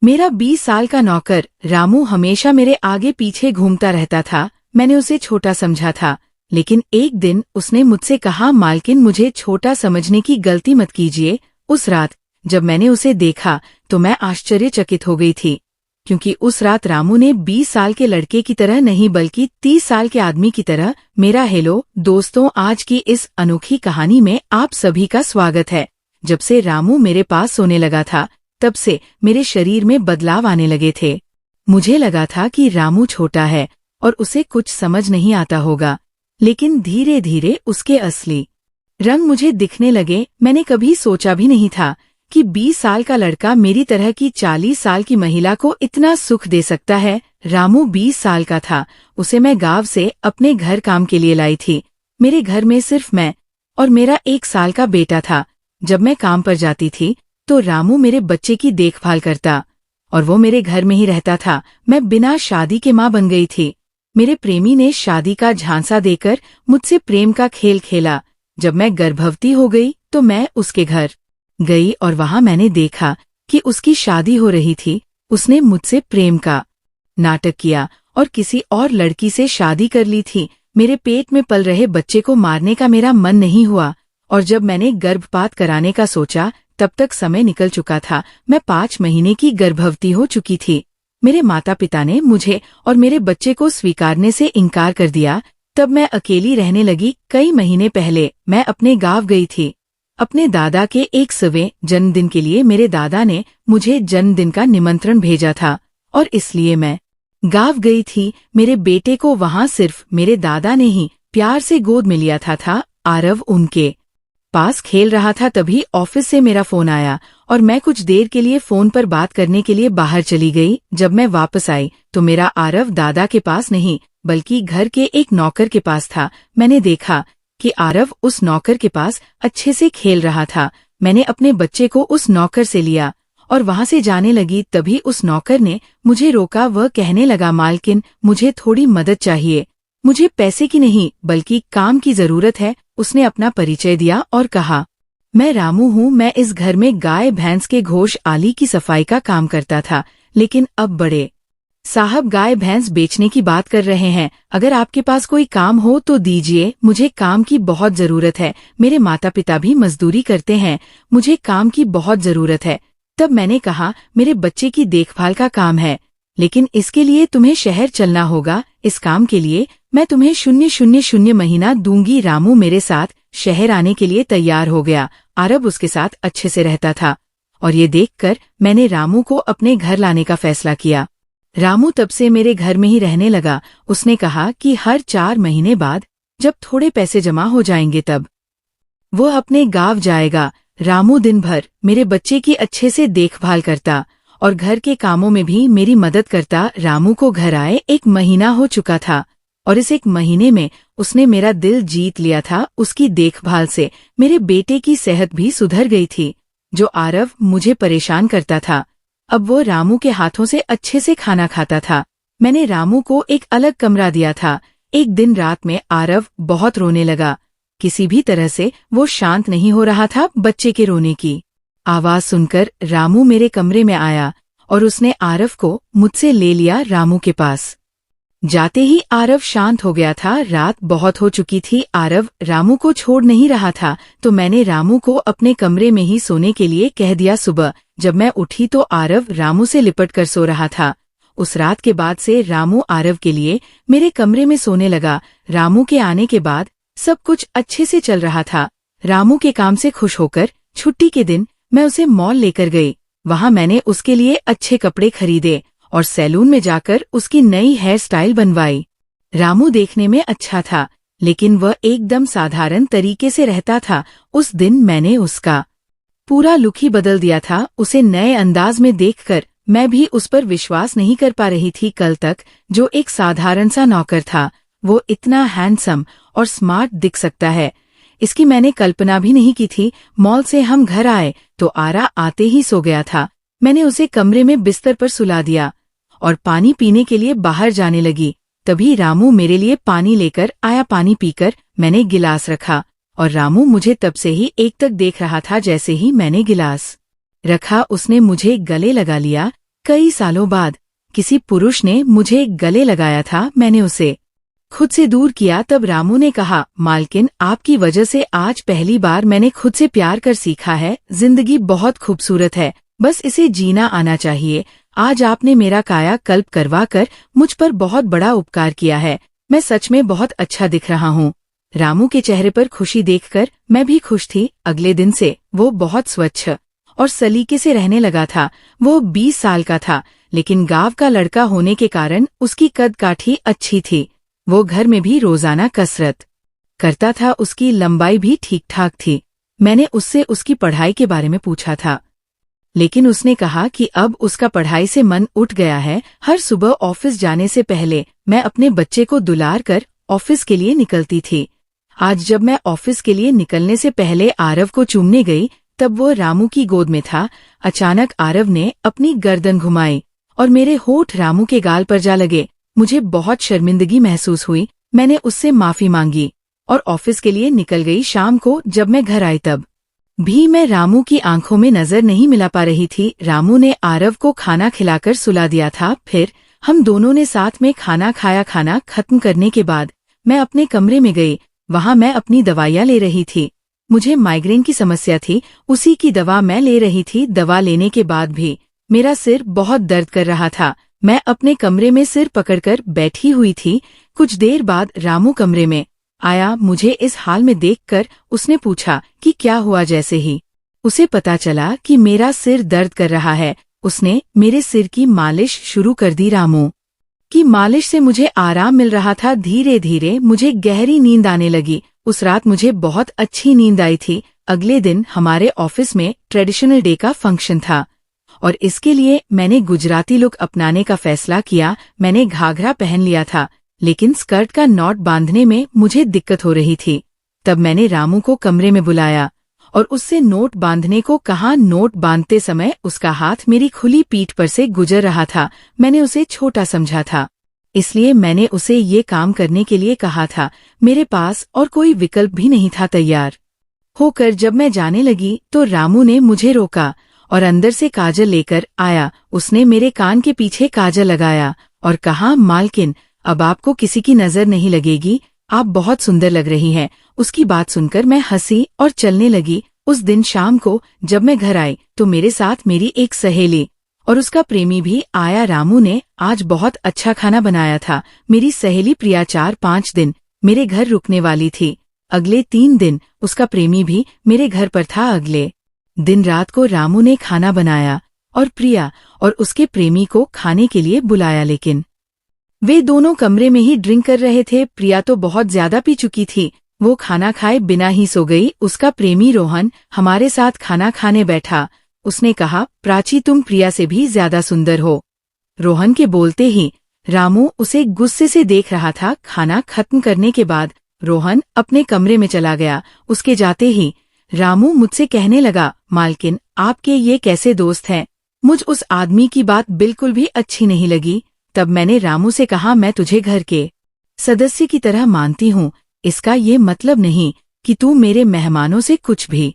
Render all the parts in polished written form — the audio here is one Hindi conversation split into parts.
मेरा 20 साल का नौकर रामू हमेशा मेरे आगे पीछे घूमता रहता था। मैंने उसे छोटा समझा था, लेकिन एक दिन उसने मुझसे कहा, मालकिन मुझे छोटा समझने की गलती मत कीजिए। उस रात जब मैंने उसे देखा तो मैं आश्चर्यचकित हो गई थी, क्योंकि उस रात रामू ने 20 साल के लड़के की तरह नहीं बल्कि 30 साल के आदमी की तरह मेरा हेलो दोस्तों, आज की इस अनोखी कहानी में आप सभी का स्वागत है। जब से रामू मेरे पास सोने लगा था, तब से मेरे शरीर में बदलाव आने लगे थे। मुझे लगा था कि रामू छोटा है और उसे कुछ समझ नहीं आता होगा, लेकिन धीरे धीरे उसके असली रंग मुझे दिखने लगे। मैंने कभी सोचा भी नहीं था कि 20 साल का लड़का मेरी तरह की 40 साल की महिला को इतना सुख दे सकता है। रामू 20 साल का था। उसे मैं गांव से अपने घर काम के लिए लाई थी। मेरे घर में सिर्फ मैं और मेरा 1 साल का बेटा था। जब मैं काम पर जाती थी तो रामू मेरे बच्चे की देखभाल करता और वो मेरे घर में ही रहता था। मैं बिना शादी के माँ बन गई थी। मेरे प्रेमी ने शादी का झांसा देकर मुझसे प्रेम का खेल खेला। जब मैं गर्भवती हो गई तो मैं उसके घर गई और वहां मैंने देखा कि उसकी शादी हो रही थी। उसने मुझसे प्रेम का नाटक किया और किसी और लड़की से शादी कर ली थी। मेरे पेट में पल रहे बच्चे को मारने का मेरा मन नहीं हुआ, और जब मैंने गर्भपात कराने का सोचा तब तक समय निकल चुका था। मैं 5 महीने की गर्भवती हो चुकी थी। मेरे माता पिता ने मुझे और मेरे बच्चे को स्वीकारने से इनकार कर दिया। तब मैं अकेली रहने लगी। कई महीने पहले मैं अपने गांव गई थी अपने दादा के 100वें जन्मदिन के लिए। मेरे दादा ने मुझे जन्मदिन का निमंत्रण भेजा था और इसलिए मैं गांव गई थी। मेरे बेटे को वहां सिर्फ मेरे दादा ने ही प्यार से गोद में लिया था। आरव उनके पास खेल रहा था। तभी ऑफिस से मेरा फोन आया और मैं कुछ देर के लिए फोन पर बात करने के लिए बाहर चली गई। जब मैं वापस आई तो मेरा आरव दादा के पास नहीं बल्कि घर के एक नौकर के पास था। मैंने देखा कि आरव उस नौकर के पास अच्छे से खेल रहा था। मैंने अपने बच्चे को उस नौकर से लिया और वहां से जाने लगी। तभी उस नौकर ने मुझे रोका। वह कहने लगा, मालकिन मुझे थोड़ी मदद चाहिए। मुझे पैसे की नहीं बल्कि काम की जरूरत है। उसने अपना परिचय दिया और कहा, मैं रामू हूँ। मैं इस घर में गाय भैंस के घोष आली की सफाई का काम करता था, लेकिन अब बड़े साहब गाय भैंस बेचने की बात कर रहे हैं। अगर आपके पास कोई काम हो तो दीजिए, मुझे काम की बहुत जरूरत है। मेरे माता पिता भी मजदूरी करते हैं, मुझे काम की बहुत जरूरत है। तब मैंने कहा, मेरे बच्चे की देखभाल का काम है, लेकिन इसके लिए तुम्हें शहर चलना होगा। इस काम के लिए मैं तुम्हें 000 महीना दूंगी। रामू मेरे साथ शहर आने के लिए तैयार हो गया। आरव उसके साथ अच्छे से रहता था और ये देखकर मैंने रामू को अपने घर लाने का फैसला किया। रामू तब से मेरे घर में ही रहने लगा। उसने कहा कि हर 4 महीने बाद जब थोड़े पैसे जमा हो जाएंगे तब वो अपने गांव जाएगा। रामू दिन भर मेरे बच्चे की अच्छे से देखभाल करता और घर के कामों में भी मेरी मदद करता। रामू को घर आए 1 महीना हो चुका था और इस 1 महीने में उसने मेरा दिल जीत लिया था। उसकी देखभाल से मेरे बेटे की सेहत भी सुधर गई थी। जो आरव मुझे परेशान करता था, अब वो रामू के हाथों से अच्छे से खाना खाता था। मैंने रामू को एक अलग कमरा दिया था। एक दिन रात में आरव बहुत रोने लगा। किसी भी तरह से वो शांत नहीं हो रहा था। बच्चे के रोने की आवाज सुनकर रामू मेरे कमरे में आया और उसने आरव को मुझसे ले लिया रामू के पास। जाते ही आरव शांत हो गया था। रात बहुत हो चुकी थी। आरव रामू को छोड़ नहीं रहा था, तो मैंने रामू को अपने कमरे में ही सोने के लिए कह दिया। सुबह जब मैं उठी तो आरव रामू से लिपट कर सो रहा था। उस रात के बाद से रामू आरव के लिए मेरे कमरे में सोने लगा। रामू के आने के बाद सब कुछ अच्छे से चल रहा था। रामू के काम से खुश होकर छुट्टी के दिन मैं उसे मॉल लेकर गई। वहां मैंने उसके लिए अच्छे कपड़े खरीदे और सैलून में जाकर उसकी नई हेयर स्टाइल बनवाई। रामू देखने में अच्छा था, लेकिन वह एकदम साधारण तरीके से रहता था। उस दिन मैंने उसका पूरा लुक ही बदल दिया था। उसे नए अंदाज में देखकर मैं भी उस पर विश्वास नहीं कर पा रही थी। कल तक जो एक साधारण सा नौकर था, वो इतना हैंडसम और स्मार्ट दिख सकता है, इसकी मैंने कल्पना भी नहीं की थी। मॉल से हम घर आए तो आरा आते ही सो गया था। मैंने उसे कमरे में बिस्तर पर सुला दिया और पानी पीने के लिए बाहर जाने लगी। तभी रामू मेरे लिए पानी लेकर आया। पानी पीकर मैंने गिलास रखा और रामू मुझे तब से ही एकटक देख रहा था। जैसे ही मैंने गिलास रखा उसने मुझे गले लगा लिया। कई सालों बाद किसी पुरुष ने मुझे गले लगाया था। मैंने उसे खुद से दूर किया। तब रामू ने कहा, मालकिन, आपकी वजह से आज पहली बार मैंने खुद से प्यार कर सीखा है। जिंदगी बहुत खूबसूरत है, बस इसे जीना आना चाहिए। आज आपने मेरा काया कल्प करवा कर मुझ पर बहुत बड़ा उपकार किया है। मैं सच में बहुत अच्छा दिख रहा हूँ। रामू के चेहरे पर खुशी देखकर मैं भी खुश थी। अगले दिन से वो बहुत स्वच्छ और सलीके से रहने लगा था। वो 20 साल का था, लेकिन गांव का लड़का होने के कारण उसकी कद काठी अच्छी थी। वो घर में भी रोजाना कसरत करता था। उसकी लंबाई भी ठीक ठाक थी। मैंने उससे उसकी पढ़ाई के बारे में पूछा था, लेकिन उसने कहा कि अब उसका पढ़ाई से मन उठ गया है। हर सुबह ऑफिस जाने से पहले मैं अपने बच्चे को दुलार कर ऑफिस के लिए निकलती थी। आज जब मैं ऑफिस के लिए निकलने से पहले आरव को चूमने गई, तब वो रामू की गोद में था। अचानक आरव ने अपनी गर्दन घुमाई और मेरे होठ रामू के गाल पर जा लगे। मुझे बहुत शर्मिंदगी महसूस हुई। मैंने उससे माफी मांगी और ऑफिस के लिए निकल गई। शाम को जब मैं घर आई तब भी मैं रामू की आंखों में नजर नहीं मिला पा रही थी। रामू ने आरव को खाना खिलाकर सुला दिया था। फिर हम दोनों ने साथ में खाना खाया। खाना खत्म करने के बाद मैं अपने कमरे में गई। वहां मैं अपनी दवाइयां ले रही थी। मुझे माइग्रेन की समस्या थी, उसी की दवा मैं ले रही थी। दवा लेने के बाद भी मेरा सिर बहुत दर्द कर रहा था। मैं अपने कमरे में सिर पकड़कर बैठी हुई थी। कुछ देर बाद रामू कमरे में आया। मुझे इस हाल में देखकर उसने पूछा कि क्या हुआ। जैसे ही उसे पता चला कि मेरा सिर दर्द कर रहा है, उसने मेरे सिर की मालिश शुरू कर दी। रामू की मालिश से मुझे आराम मिल रहा था। धीरे धीरे मुझे गहरी नींद आने लगी। उस रात मुझे बहुत अच्छी नींद आई थी। अगले दिन हमारे ऑफिस में ट्रेडिशनल डे का फंक्शन था और इसके लिए मैंने गुजराती लुक अपनाने का फैसला किया। मैंने घाघरा पहन लिया था, लेकिन स्कर्ट का नॉट बांधने में मुझे दिक्कत हो रही थी। तब मैंने रामू को कमरे में बुलाया और उससे नोट बांधने को कहा। नोट बांधते समय उसका हाथ मेरी खुली पीठ पर से गुजर रहा था। मैंने उसे छोटा समझा था, इसलिए मैंने उसे ये काम करने के लिए कहा था। मेरे पास और कोई विकल्प भी नहीं था। तैयार होकर जब मैं जाने लगी तो रामू ने मुझे रोका और अंदर से काजल लेकर आया। उसने मेरे कान के पीछे काजल लगाया और कहा, मालकिन, अब आपको किसी की नजर नहीं लगेगी। आप बहुत सुंदर लग रही हैं। उसकी बात सुनकर मैं हंसी और चलने लगी। उस दिन शाम को जब मैं घर आई तो मेरे साथ मेरी एक सहेली और उसका प्रेमी भी आया। रामू ने आज बहुत अच्छा खाना बनाया था। मेरी सहेली प्रिया 4-5 दिन मेरे घर रुकने वाली थी। अगले 3 दिन उसका प्रेमी भी मेरे घर पर था। अगले दिन रात को रामू ने खाना बनाया और प्रिया और उसके प्रेमी को खाने के लिए बुलाया, लेकिन वे दोनों कमरे में ही ड्रिंक कर रहे थे। प्रिया तो बहुत ज्यादा पी चुकी थी। वो खाना खाए बिना ही सो गई। उसका प्रेमी रोहन हमारे साथ खाना खाने बैठा। उसने कहा, प्राची, तुम प्रिया से भी ज्यादा सुंदर हो। रोहन के बोलते ही रामू उसे गुस्से से देख रहा था। खाना खत्म करने के बाद रोहन अपने कमरे में चला गया। उसके जाते ही रामू मुझसे कहने लगा, मालकिन, आपके ये कैसे दोस्त हैं? मुझ उस आदमी की बात बिल्कुल भी अच्छी नहीं लगी। तब मैंने रामू से कहा, मैं तुझे घर के सदस्य की तरह मानती हूँ। इसका ये मतलब नहीं कि तू मेरे मेहमानों से कुछ भी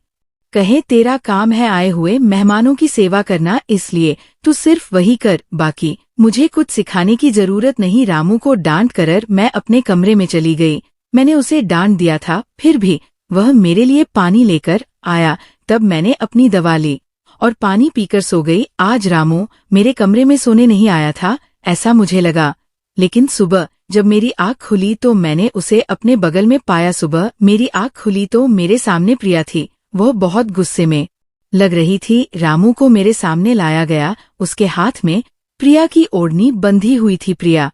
कहे। तेरा काम है आए हुए मेहमानों की सेवा करना, इसलिए तू सिर्फ वही कर। बाकी मुझे कुछ सिखाने की जरूरत नहीं। रामू को डांट कर मैं अपने कमरे में चली गई। मैंने उसे डांट दिया था, फिर भी वह मेरे लिए पानी लेकर आया। तब मैंने अपनी दवा ली और पानी पीकर सो गई। आज रामू मेरे कमरे में सोने नहीं आया था, ऐसा मुझे लगा, लेकिन सुबह जब मेरी आँख खुली तो मैंने उसे अपने बगल में पाया। सुबह मेरी आँख खुली तो मेरे सामने प्रिया थी। वह बहुत गुस्से में लग रही थी। रामू को मेरे सामने लाया गया। उसके हाथ में प्रिया की ओढ़नी बंधी हुई थी। प्रिया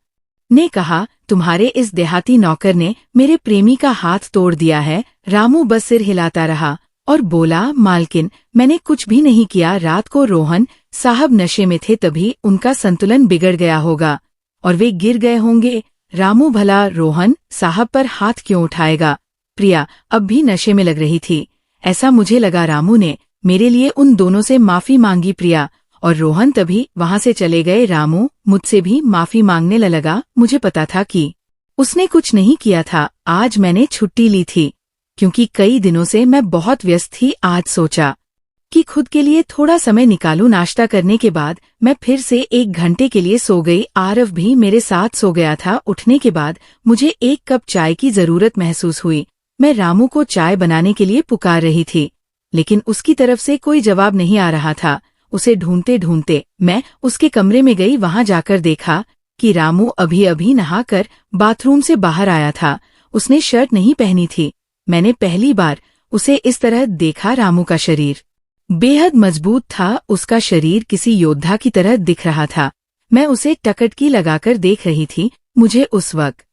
ने कहा, तुम्हारे इस देहाती नौकर ने मेरे प्रेमी का हाथ तोड़ दिया है। रामू बस सिर हिलाता रहा और बोला, मालकिन, मैंने कुछ भी नहीं किया। रात को रोहन साहब नशे में थे, तभी उनका संतुलन बिगड़ गया होगा और वे गिर गए होंगे। रामू भला रोहन साहब पर हाथ क्यों उठाएगा? प्रिया अब भी नशे में लग रही थी, ऐसा मुझे लगा। रामू ने मेरे लिए उन दोनों से माफी मांगी। प्रिया और रोहन तभी वहां से चले गए। रामू मुझसे भी माफी मांगने लगा। मुझे पता था कि उसने कुछ नहीं किया था। आज मैंने छुट्टी ली थी क्योंकि कई दिनों से मैं बहुत व्यस्त थी। आज सोचा कि खुद के लिए थोड़ा समय निकालूं। नाश्ता करने के बाद मैं फिर से 1 घंटे के लिए सो गई। आरव भी मेरे साथ सो गया था। उठने के बाद मुझे 1 कप चाय की जरूरत महसूस हुई। मैं रामू को चाय बनाने के लिए पुकार रही थी, लेकिन उसकी तरफ से कोई जवाब नहीं आ रहा था। उसे ढूंढते ढूंढते मैं उसके कमरे में गई। वहां जाकर देखा कि रामू अभी अभी नहाकर बाथरूम से बाहर आया था। उसने शर्ट नहीं पहनी थी। मैंने पहली बार उसे इस तरह देखा। रामू का शरीर बेहद मजबूत था। उसका शरीर किसी योद्धा की तरह दिख रहा था। मैं उसे टकटकी लगाकर देख रही थी। मुझे उस वक्त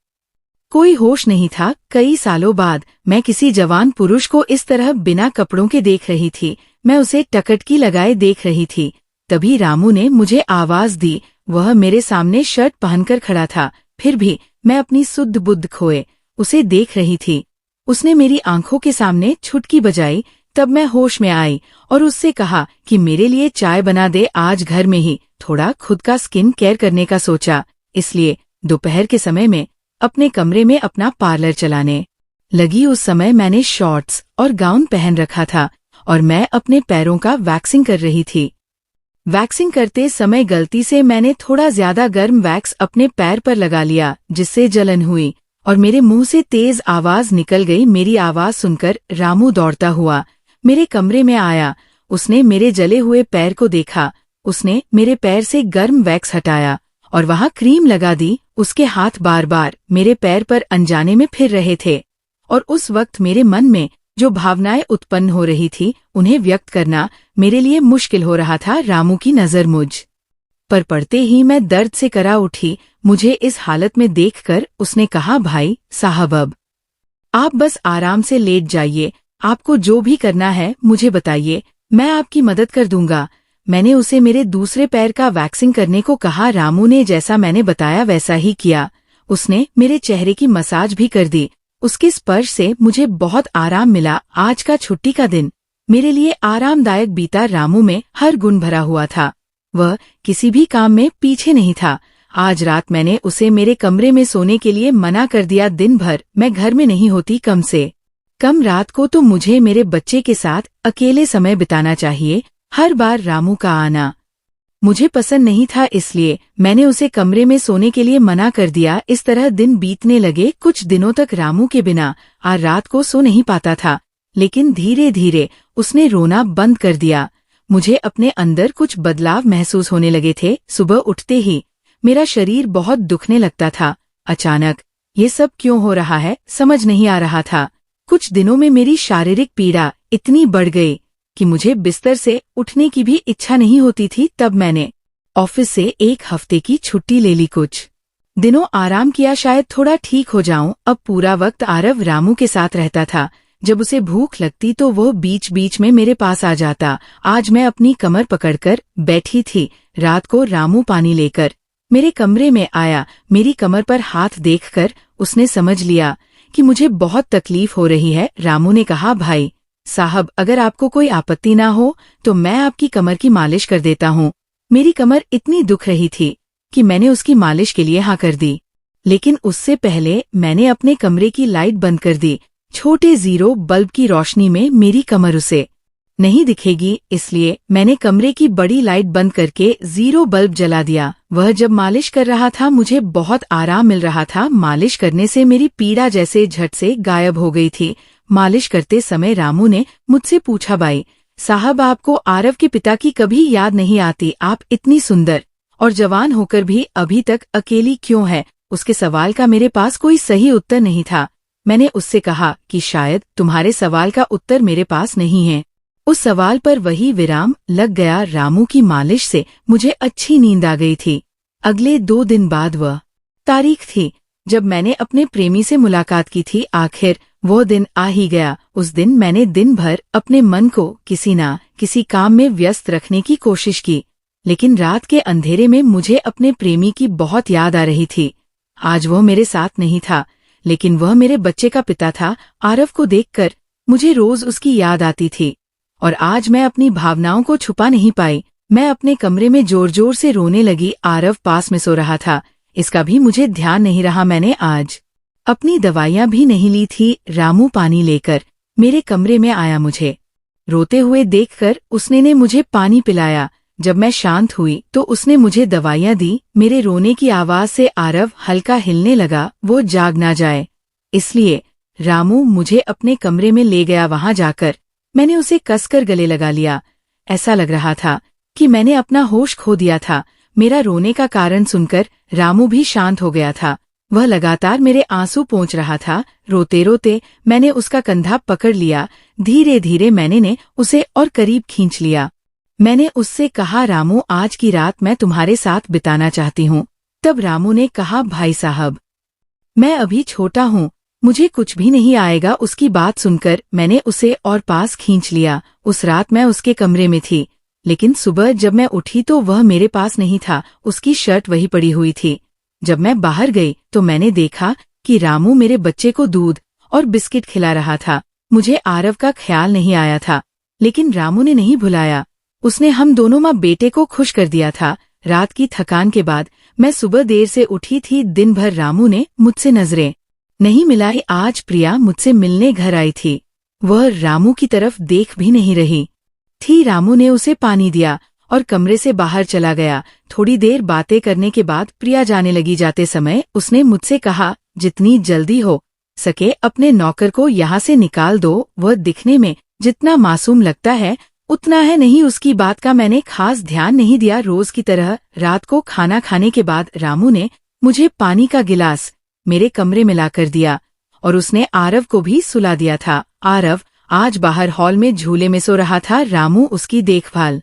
कोई होश नहीं था। कई सालों बाद मैं किसी जवान पुरुष को इस तरह बिना कपड़ों के देख रही थी। मैं उसे टकटकी लगाए देख रही थी। तभी रामू ने मुझे आवाज दी। वह मेरे सामने शर्ट पहनकर खड़ा था। फिर भी मैं अपनी सुध बुद्ध खोए उसे देख रही थी। उसने मेरी आंखों के सामने छुटकी बजाई। तब मैं होश में आई और उससे कहा कि मेरे लिए चाय बना दे। आज घर में ही थोड़ा खुद का स्किन केयर करने का सोचा, इसलिए दोपहर के समय में अपने कमरे में अपना पार्लर चलाने लगी। उस समय मैंने शॉर्ट्स और गाउन पहन रखा था और मैं अपने पैरों का वैक्सिंग कर रही थी। वैक्सिंग करते समय गलती से मैंने थोड़ा ज्यादा गर्म वैक्स अपने पैर पर लगा लिया, जिससे जलन हुई और मेरे मुंह से तेज आवाज निकल गई। मेरी आवाज सुनकर रामू दौड़ता हुआ मेरे कमरे में आया। उसने मेरे जले हुए पैर को देखा। उसने मेरे पैर से गर्म वैक्स हटाया और वहां क्रीम लगा दी। उसके हाथ बार बार मेरे पैर पर अनजाने में फिर रहे थे और उस वक्त मेरे मन में जो भावनाएं उत्पन्न हो रही थी उन्हें व्यक्त करना मेरे लिए मुश्किल हो रहा था। रामू की नजर मुझ पर पड़ते ही मैं दर्द से करा उठी। मुझे इस हालत में देखकर उसने कहा, भाई साहब अब आप बस आराम से लेट जाइए। आपको जो भी करना है मुझे बताइए, मैं आपकी मदद कर दूंगा। मैंने उसे मेरे दूसरे पैर का वैक्सिंग करने को कहा। रामू ने जैसा मैंने बताया वैसा ही किया। उसने मेरे चेहरे की मसाज भी कर दी। उसके स्पर्श से मुझे बहुत आराम मिला। आज का छुट्टी का दिन मेरे लिए आरामदायक बीता। रामू में हर गुण भरा हुआ था। वह किसी भी काम में पीछे नहीं था। आज रात मैंने उसे मेरे कमरे में सोने के लिए मना कर दिया। दिन भर मैं घर में नहीं होती। कम से कम रात को तो मुझे मेरे बच्चे के साथ अकेले समय बिताना चाहिए। हर बार रामू का आना मुझे पसंद नहीं था, इसलिए मैंने उसे कमरे में सोने के लिए मना कर दिया। इस तरह दिन बीतने लगे। कुछ दिनों तक रामू के बिना आज रात को सो नहीं पाता था, लेकिन धीरे धीरे उसने रोना बंद कर दिया। मुझे अपने अंदर कुछ बदलाव महसूस होने लगे थे। सुबह उठते ही मेरा शरीर बहुत दुखने लगता था। अचानक ये सब क्यों हो रहा है समझ नहीं आ रहा था। कुछ दिनों में मेरी शारीरिक पीड़ा इतनी बढ़ गई कि मुझे बिस्तर से उठने की भी इच्छा नहीं होती थी। तब मैंने ऑफिस से 1 हफ्ते की छुट्टी ले ली। कुछ दिनों आराम किया, शायद थोड़ा ठीक हो जाऊं। अब पूरा वक्त आरव रामू के साथ रहता था। जब उसे भूख लगती तो वो बीच बीच में मेरे पास आ जाता। आज मैं अपनी कमर पकड़कर बैठी थी। रात को रामू पानी लेकर मेरे कमरे में आया। मेरी कमर पर हाथ देखकर उसने समझ लिया कि मुझे बहुत तकलीफ हो रही है। रामू ने कहा, भाई साहब अगर आपको कोई आपत्ति ना हो तो मैं आपकी कमर की मालिश कर देता हूँ। मेरी कमर इतनी दुख रही थी कि मैंने उसकी मालिश के लिए हाँ कर दी, लेकिन उससे पहले मैंने अपने कमरे की लाइट बंद कर दी। छोटे 0 बल्ब की रोशनी में मेरी कमर उसे नहीं दिखेगी, इसलिए मैंने कमरे की बड़ी लाइट बंद करके 0 बल्ब जला दिया। वह जब मालिश कर रहा था मुझे बहुत आराम मिल रहा था। मालिश करने से मेरी पीड़ा जैसे झट से गायब हो गई थी। मालिश करते समय रामू ने मुझसे पूछा, भाई साहब आपको आरव के पिता की कभी याद नहीं आती? आप इतनी सुंदर और जवान होकर भी अभी तक अकेली क्यों है? उसके सवाल का मेरे पास कोई सही उत्तर नहीं था। मैंने उससे कहा कि शायद तुम्हारे सवाल का उत्तर मेरे पास नहीं है। उस सवाल पर वही विराम लग गया। रामू की मालिश से मुझे अच्छी नींद आ गई थी। अगले 2 दिन बाद वह तारीख थी जब मैंने अपने प्रेमी से मुलाकात की थी। आखिर वो दिन आ ही गया। उस दिन मैंने दिन भर अपने मन को किसी न किसी काम में व्यस्त रखने की कोशिश की, लेकिन रात के अंधेरे में मुझे अपने प्रेमी की बहुत याद आ रही थी। आज वो मेरे साथ नहीं था, लेकिन वह मेरे बच्चे का पिता था। आरव को देखकर मुझे रोज उसकी याद आती थी और आज मैं अपनी भावनाओं को छुपा नहीं पाई। मैं अपने कमरे में जोर जोर से रोने लगी। आरव पास में सो रहा था, इसका भी मुझे ध्यान नहीं रहा। मैंने आज अपनी दवाइयां भी नहीं ली थी। रामू पानी लेकर मेरे कमरे में आया। मुझे रोते हुए देखकर उसने ने मुझे पानी पिलाया। जब मैं शांत हुई तो उसने मुझे दवाइयाँ दी। मेरे रोने की आवाज से आरव हल्का हिलने लगा, वो जाग ना जाए इसलिए। रामू मुझे अपने कमरे में ले गया। वहां जाकर मैंने उसे कसकर गले लगा लिया। ऐसा लग रहा था कि मैंने अपना होश खो दिया था। मेरा रोने का कारण सुनकर रामू भी शांत हो गया था। वह लगातार मेरे आंसू पोंछ रहा था। रोते रोते मैंने उसका कंधा पकड़ लिया। धीरे धीरे मैंने उसे और करीब खींच लिया। मैंने उससे कहा, रामू आज की रात मैं तुम्हारे साथ बिताना चाहती हूँ। तब रामू ने कहा, भाई साहब मैं अभी छोटा हूँ, मुझे कुछ भी नहीं आएगा। उसकी बात सुनकर मैंने उसे और पास खींच लिया। उस रात मैं उसके कमरे में थी, लेकिन सुबह जब मैं उठी तो वह मेरे पास नहीं था। उसकी शर्ट वहीं पड़ी हुई थी। जब मैं बाहर गई तो मैंने देखा कि रामू मेरे बच्चे को दूध और बिस्किट खिला रहा था। मुझे आरव का ख्याल नहीं आया था, लेकिन रामू ने नहीं भुलाया। उसने हम दोनों माँ बेटे को खुश कर दिया था। रात की थकान के बाद मैं सुबह देर से उठी थी। दिन भर रामू ने मुझसे नजरें नहीं मिलाई। आज प्रिया मुझसे मिलने घर आई थी। वह रामू की तरफ देख भी नहीं रही थी। रामू ने उसे पानी दिया और कमरे से बाहर चला गया। थोड़ी देर बातें करने के बाद प्रिया जाने लगी। जाते समय उसने मुझसे कहा, जितनी जल्दी हो सके अपने नौकर को यहाँ से निकाल दो। वह दिखने में जितना मासूम लगता है उतना है नहीं। उसकी बात का मैंने खास ध्यान नहीं दिया। रोज की तरह रात को खाना खाने के बाद रामू ने मुझे पानी का गिलास मेरे कमरे में लाकर दिया और उसने आरव को भी सुला दिया था। आरव आज बाहर हॉल में झूले में सो रहा था। रामू उसकी देखभाल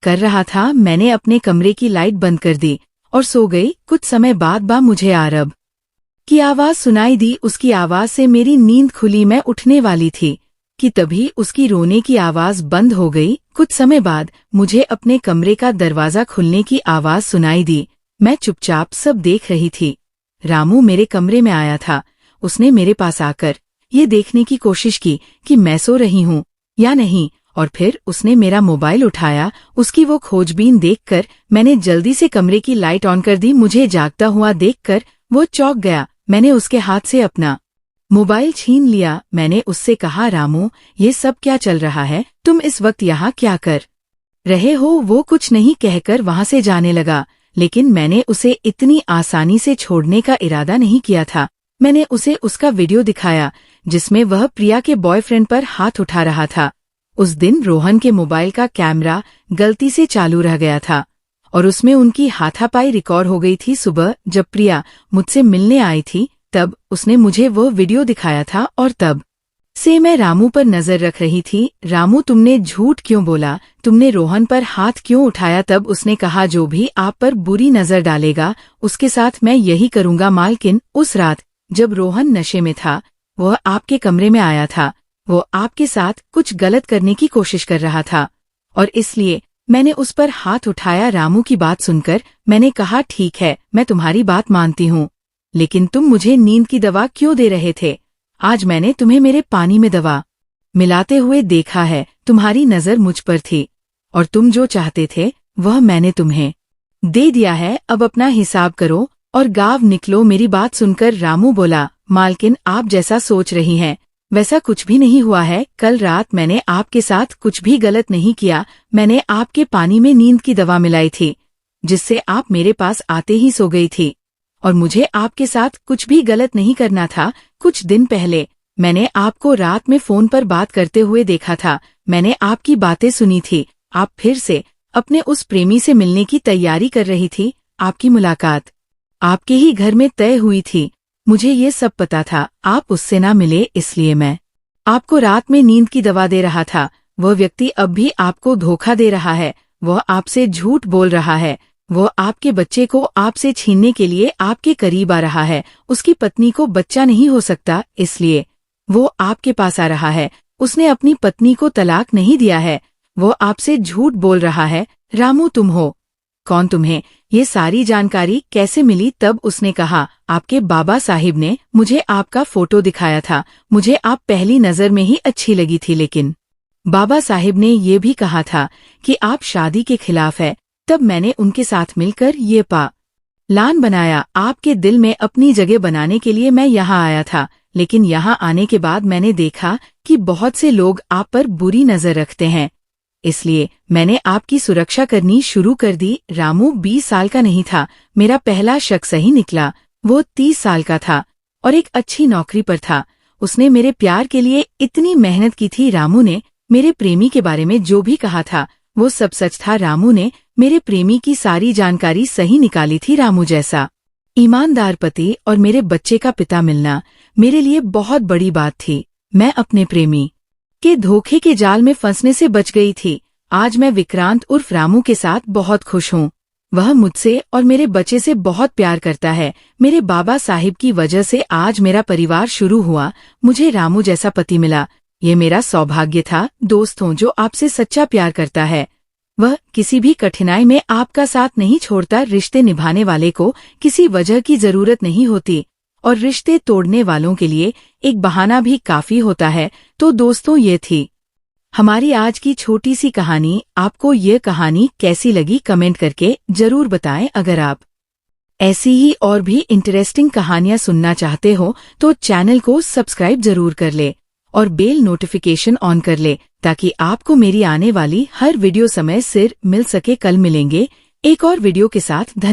कर रहा था। मैंने अपने कमरे की लाइट बंद कर दी और सो गई। कुछ समय बाद मुझे आरव की आवाज सुनाई दी। उसकी आवाज से मेरी नींद खुली। मैं उठने वाली थी कि तभी उसकी रोने की आवाज बंद हो गई। कुछ समय बाद मुझे अपने कमरे का दरवाजा खुलने की आवाज सुनाई दी। मैं चुपचाप सब देख रही थी। रामू मेरे कमरे में आया था। उसने मेरे पास आकर ये देखने की कोशिश की कि मैं सो रही हूँ या नहीं, और फिर उसने मेरा मोबाइल उठाया। उसकी वो खोजबीन देखकर मैंने जल्दी से कमरे की लाइट ऑन कर दी। मुझे जागता हुआ देखकर वो चौंक गया। मैंने उसके हाथ से अपना मोबाइल छीन लिया। मैंने उससे कहा, रामू ये सब क्या चल रहा है? तुम इस वक्त यहाँ क्या कर रहे हो? वो कुछ नहीं कहकर वहां से जाने लगा, लेकिन मैंने उसे इतनी आसानी से छोड़ने का इरादा नहीं किया था। मैंने उसे उसका वीडियो दिखाया जिसमें वह प्रिया के बॉयफ्रेंड पर हाथ उठा रहा था। उस दिन रोहन के मोबाइल का कैमरा गलती से चालू रह गया था और उसमें उनकी हाथापाई रिकॉर्ड हो गई थी। सुबह जब प्रिया मुझसे मिलने आई थी तब उसने मुझे वो वीडियो दिखाया था और तब से मैं रामू पर नजर रख रही थी। रामू तुमने झूठ क्यों बोला? तुमने रोहन पर हाथ क्यों उठाया? तब उसने कहा, जो भी आप पर बुरी नजर डालेगा उसके साथ मैं यही करूंगा। मालकिन, उस रात जब रोहन नशे में था वह आपके कमरे में आया था। वो आपके साथ कुछ गलत करने की कोशिश कर रहा था और इसलिए मैंने उस पर हाथ उठाया। रामू की बात सुनकर मैंने कहा, ठीक है मैं तुम्हारी बात मानती हूँ, लेकिन तुम मुझे नींद की दवा क्यों दे रहे थे? आज मैंने तुम्हें मेरे पानी में दवा मिलाते हुए देखा है। तुम्हारी नजर मुझ पर थी और तुम जो चाहते थे वह मैंने तुम्हें दे दिया है। अब अपना हिसाब करो और गाँव निकलो। मेरी बात सुनकर रामू बोला, मालकिन आप जैसा सोच रही हैं वैसा कुछ भी नहीं हुआ है। कल रात मैंने आपके साथ कुछ भी गलत नहीं किया। मैंने आपके पानी में नींद की दवा मिलाई थी जिससे आप मेरे पास आते ही सो गई थी और मुझे आपके साथ कुछ भी गलत नहीं करना था। कुछ दिन पहले मैंने आपको रात में फोन पर बात करते हुए देखा था। मैंने आपकी बातें सुनी थी। आप फिर से अपने उस प्रेमी से मिलने की तैयारी कर रही थी। आपकी मुलाकात आपके ही घर में तय हुई थी। मुझे ये सब पता था। आप उससे ना मिले इसलिए मैं आपको रात में नींद की दवा दे रहा था। वह व्यक्ति अब भी आपको धोखा दे रहा है। वह आपसे झूठ बोल रहा है। वो आपके बच्चे को आपसे छीनने के लिए आपके करीब आ रहा है। उसकी पत्नी को बच्चा नहीं हो सकता इसलिए वो आपके पास आ रहा है। उसने अपनी पत्नी को तलाक नहीं दिया है। वो आपसे झूठ बोल रहा है। रामू तुम हो कौन? तुम्हें ये सारी जानकारी कैसे मिली? तब उसने कहा, आपके बाबा साहिब ने मुझे आपका फोटो दिखाया था। मुझे आप पहली नजर में ही अच्छी लगी थी, लेकिन बाबा साहिब ने ये भी कहा था कि आप शादी के खिलाफ है। तब मैंने उनके साथ मिलकर ये प्लान बनाया। आपके दिल में अपनी जगह बनाने के लिए मैं यहाँ आया था, लेकिन यहाँ आने के बाद मैंने देखा कि बहुत से लोग आप पर बुरी नजर रखते हैं। इसलिए मैंने आपकी सुरक्षा करनी शुरू कर दी। रामू 20 साल का नहीं था, मेरा पहला शक सही निकला। वो 30 साल का था और एक अच्छी नौकरी पर था। उसने मेरे प्यार के लिए इतनी मेहनत की थी। रामू ने मेरे प्रेमी के बारे में जो भी कहा था वो सब सच था। रामू ने मेरे प्रेमी की सारी जानकारी सही निकाली थी। रामू जैसा ईमानदार पति और मेरे बच्चे का पिता मिलना मेरे लिए बहुत बड़ी बात थी। मैं अपने प्रेमी के धोखे के जाल में फंसने से बच गई थी। आज मैं विक्रांत उर्फ रामू के साथ बहुत खुश हूँ। वह मुझसे और मेरे बच्चे से बहुत प्यार करता है। मेरे बाबा साहिब की वजह से आज मेरा परिवार शुरू हुआ। मुझे रामू जैसा पति मिला, ये मेरा सौभाग्य था। दोस्तों, जो आपसे सच्चा प्यार करता है वह किसी भी कठिनाई में आपका साथ नहीं छोड़ता। रिश्ते निभाने वाले को किसी वजह की जरूरत नहीं होती और रिश्ते तोड़ने वालों के लिए एक बहाना भी काफी होता है। तो दोस्तों, ये थी हमारी आज की छोटी सी कहानी। आपको ये कहानी कैसी लगी कमेंट करके जरूर बताएं। अगर आप ऐसी ही और भी इंटरेस्टिंग कहानियां सुनना चाहते हो तो चैनल को सब्सक्राइब जरूर कर ले और बेल नोटिफिकेशन ऑन कर ले ताकि आपको मेरी आने वाली हर वीडियो समय सिर मिल सके। कल मिलेंगे एक और वीडियो के साथ। धन्यवाद।